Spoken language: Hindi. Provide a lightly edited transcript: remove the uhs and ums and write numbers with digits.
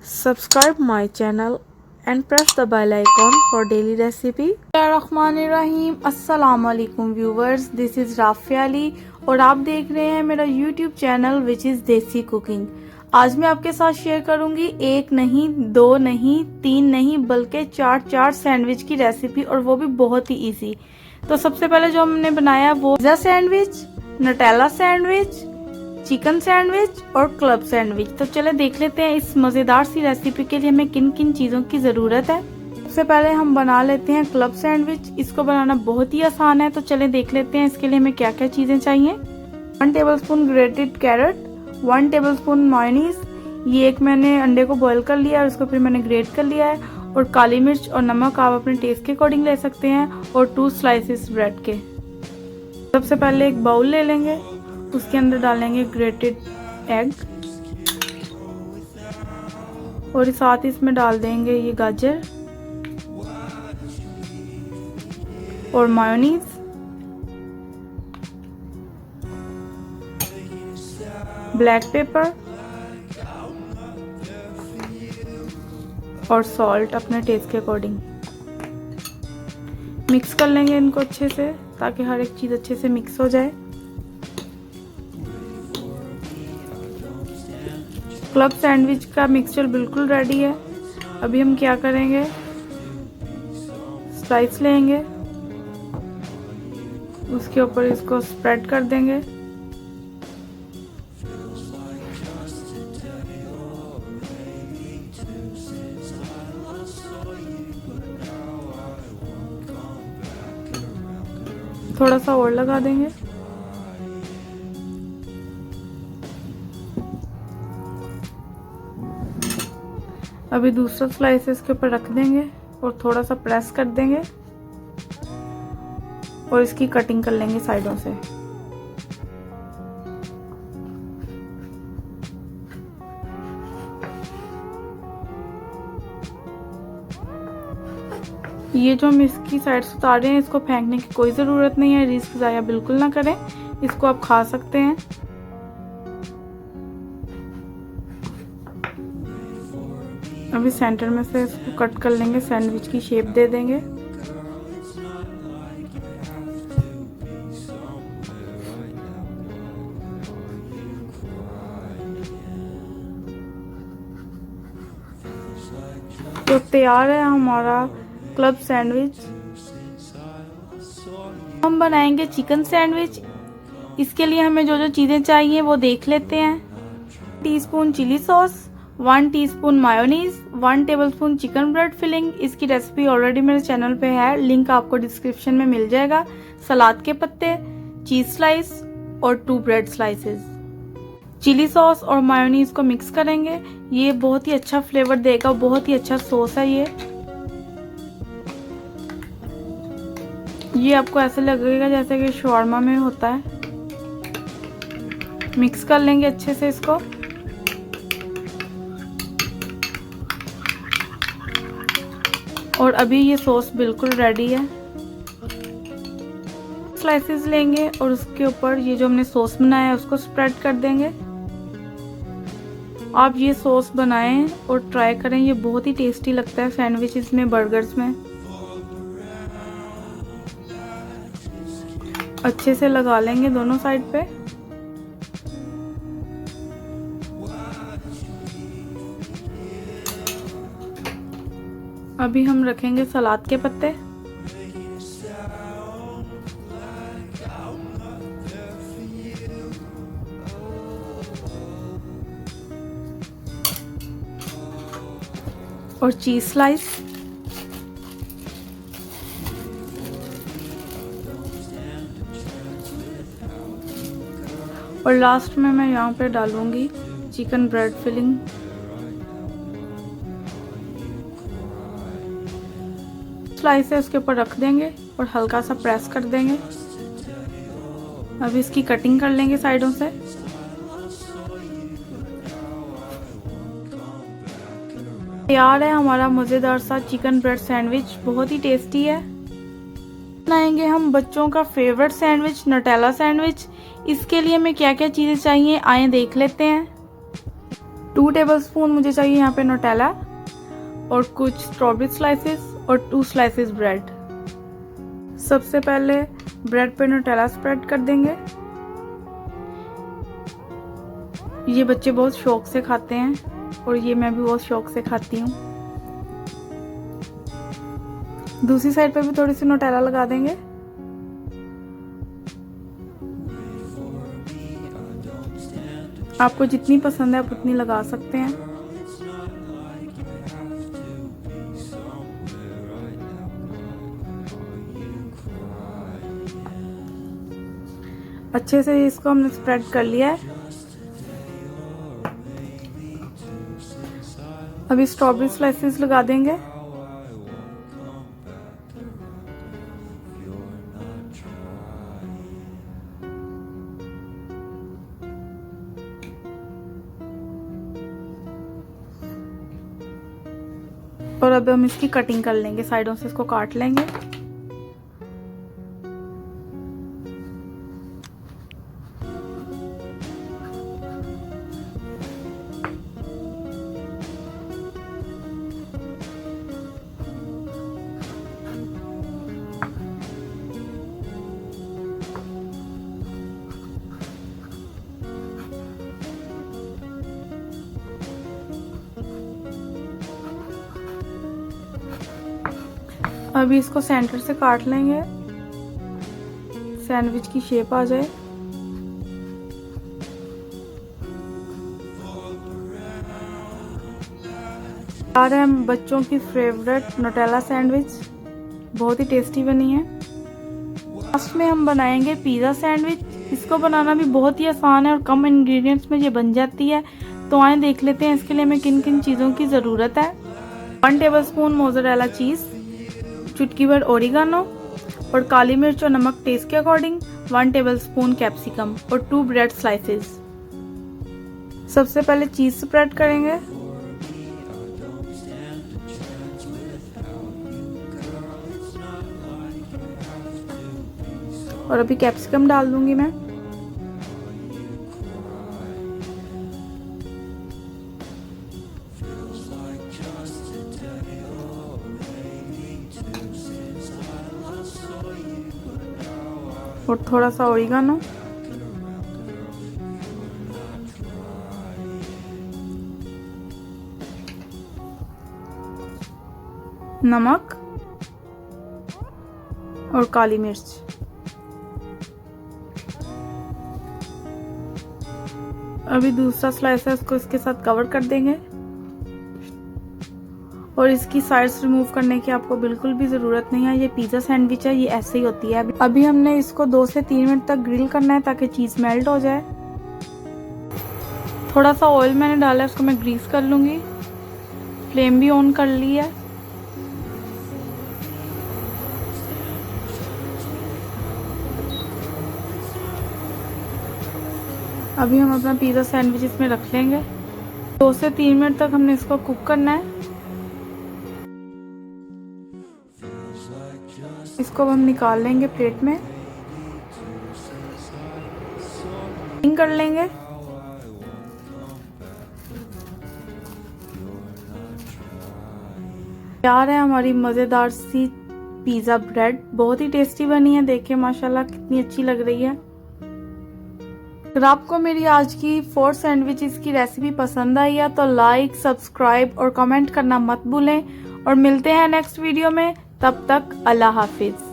Subscribe my channel and press the bell icon for daily recipe. Bismillahirrahmanirrahim. अस्सलाम वालेकुम viewers, this is Rafia Ali और आप देख रहे हैं मेरा YouTube channel which is desi cooking. आज मैं आपके साथ शेयर करूंगी एक नहीं, दो नहीं, तीन नहीं बल्कि चार सैंडविच की रेसिपी और वो भी बहुत ही इजी। तो सबसे पहले जो हमने बनाया वो pizza sandwich, Nutella sandwich, chicken sandwich और क्लब सैंडविच। तो चले देख लेते हैं इस मज़ेदार सी रेसिपी के लिए हमें किन किन चीज़ों की ज़रूरत है। सबसे पहले हम बना लेते हैं क्लब सैंडविच। इसको बनाना बहुत ही आसान है, तो चले देख लेते हैं इसके लिए हमें क्या क्या चीज़ें चाहिए। 1 tablespoon grated carrot, 1 tablespoon mayonnaise, ये एक मैंने अंडे को बॉईल कर लिया है, उसको फिर मैंने ग्रेट कर लिया है, और काली मिर्च और नमक आप अपने टेस्ट के अकॉर्डिंग ले सकते हैं, और 2 स्लाइसेस ब्रेड के। सबसे पहले एक बाउल ले लेंगे, उसके अंदर डालेंगे ग्रेटेड एग और साथ ही इसमें डाल देंगे ये गाजर और मायोनीज, ब्लैक पेपर और सॉल्ट अपने टेस्ट के अकॉर्डिंग। मिक्स कर लेंगे इनको अच्छे से ताकि हर एक चीज़ अच्छे से मिक्स हो जाए। क्लब सैंडविच का मिक्सचर बिल्कुल रेडी है। अभी हम क्या करेंगे, स्लाइस लेंगे, उसके ऊपर इसको स्प्रेड कर देंगे। थोड़ा सा और लगा देंगे। अभी दूसरा स्लाइस इसके ऊपर रख देंगे और थोड़ा सा प्रेस कर देंगे और इसकी कटिंग कर लेंगे साइडों से। ये जो हम इसकी साइड से उतार रहे हैं, इसको फेंकने की कोई ज़रूरत नहीं है, रिस्क ज़ाया बिल्कुल ना करें, इसको आप खा सकते हैं। अभी सेंटर में से इसको कट कर लेंगे, सैंडविच की शेप दे देंगे। तो तैयार है हमारा क्लब सैंडविच। हम बनाएंगे चिकन सैंडविच। इसके लिए हमें जो जो चीज़ें चाहिए वो देख लेते हैं। 1 teaspoon chilli sauce, 1 teaspoon mayonnaise, 1 tablespoon chicken bread filling. इसकी रेसिपी ऑलरेडी मेरे चैनल पे है, लिंक आपको डिस्क्रिप्शन में मिल जाएगा। सलाद के पत्ते, चीज स्लाइस और 2 ब्रेड स्लाइसेस। चिली सॉस और मायोनीज को मिक्स करेंगे, ये बहुत ही अच्छा फ्लेवर देगा, बहुत ही अच्छा सॉस है ये आपको ऐसे लगेगा जैसे कि शवारमा में होता है। मिक्स कर लेंगे अच्छे से इसको। और अभी ये सॉस बिल्कुल रेडी है। स्लाइसेस लेंगे और उसके ऊपर ये जो हमने सॉस बनाया है उसको स्प्रेड कर देंगे। आप ये सॉस बनाएं और ट्राई करें, ये बहुत ही टेस्टी लगता है सैंडविचेस में, बर्गर्स में। अच्छे से लगा लेंगे दोनों साइड पे। अभी हम रखेंगे सलाद के पत्ते। और चीज स्लाइस। और लास्ट में मैं यहाँ पे डालूंगी चिकन ब्रेड फिलिंग। स्लाइस है उसके ऊपर रख देंगे और हल्का सा प्रेस कर देंगे। अब इसकी कटिंग कर लेंगे साइडों से। तैयार है हमारा मज़ेदार सा चिकन ब्रेड सैंडविच, बहुत ही टेस्टी है। बनाएंगे हम बच्चों का फेवरेट सैंडविच, नटेला सैंडविच। इसके लिए हमें क्या क्या चीज़ें चाहिए आए देख लेते हैं। 2 टेबलस्पून मुझे चाहिए यहाँ पे नोटेला और कुछ स्ट्रॉबेरी स्लाइसेस और 2 स्लाइसेस ब्रेड। सबसे पहले ब्रेड पे नोटेला स्प्रेड कर देंगे। ये बच्चे बहुत शौक से खाते हैं और ये मैं भी बहुत शौक से खाती हूँ। दूसरी साइड पे भी थोड़ी सी नोटेला लगा देंगे। आपको जितनी पसंद है आप उतनी लगा सकते हैं। अच्छे से इसको हमने स्प्रेड कर लिया है। अभी स्ट्रॉबेरी स्लाइसेस लगा देंगे। और अब हम इसकी कटिंग कर लेंगे, साइडों से इसको काट लेंगे। अभी इसको सेंटर से काट लेंगे, सैंडविच की शेप आ जाए। आ रहा है बच्चों की फेवरेट नोटेला सैंडविच, बहुत ही टेस्टी बनी है। लास्ट में हम बनाएंगे पिज़्ज़ा सैंडविच। इसको बनाना भी बहुत ही आसान है और कम इंग्रेडिएंट्स में ये बन जाती है। तो आए देख लेते हैं इसके लिए हमें किन किन चीज़ों की ज़रूरत है। 1 टेबलस्पून मोज़रेला चीज़, चुटकी भर ओरिगानो और काली मिर्च और नमक टेस्ट के अकॉर्डिंग, 1 टेबलस्पून कैप्सिकम और 2 ब्रेड स्लाइसेस। सबसे पहले चीज़ स्प्रेड करेंगे। और अभी कैप्सिकम डाल दूंगी मैं। और थोड़ा सा ओरिगानो। नमक और काली मिर्च। अभी दूसरा स्लाइस है उसको इसके साथ कवर कर देंगे और इसकी साइड्स रिमूव करने की आपको बिल्कुल भी ज़रूरत नहीं है। ये पिज़्ज़ा सैंडविच है, ये ऐसे ही होती है। अभी हमने इसको 2 से 3 मिनट तक ग्रिल करना है ताकि चीज़ मेल्ट हो जाए। थोड़ा सा ऑयल मैंने डाला है, उसको मैं ग्रीस कर लूँगी। फ्लेम भी ऑन कर ली है। अभी हम अपना पिज़्ज़ा सैंडविच इसमें रख लेंगे। 2 से 3 मिनट तक हमने इसको कुक करना है। इसको हम निकाल लेंगे प्लेट में, कर लेंगे। तैयार है हमारी मज़ेदार सी पिज़्ज़ा ब्रेड। बहुत ही टेस्टी बनी है, देखिए माशाल्लाह कितनी अच्छी लग रही है। अगर आपको मेरी आज की 4 सैंडविचेस की रेसिपी पसंद आई है तो लाइक, सब्सक्राइब और कमेंट करना मत भूलें। और मिलते हैं नेक्स्ट वीडियो में, तब तक अल्लाह हाफिज।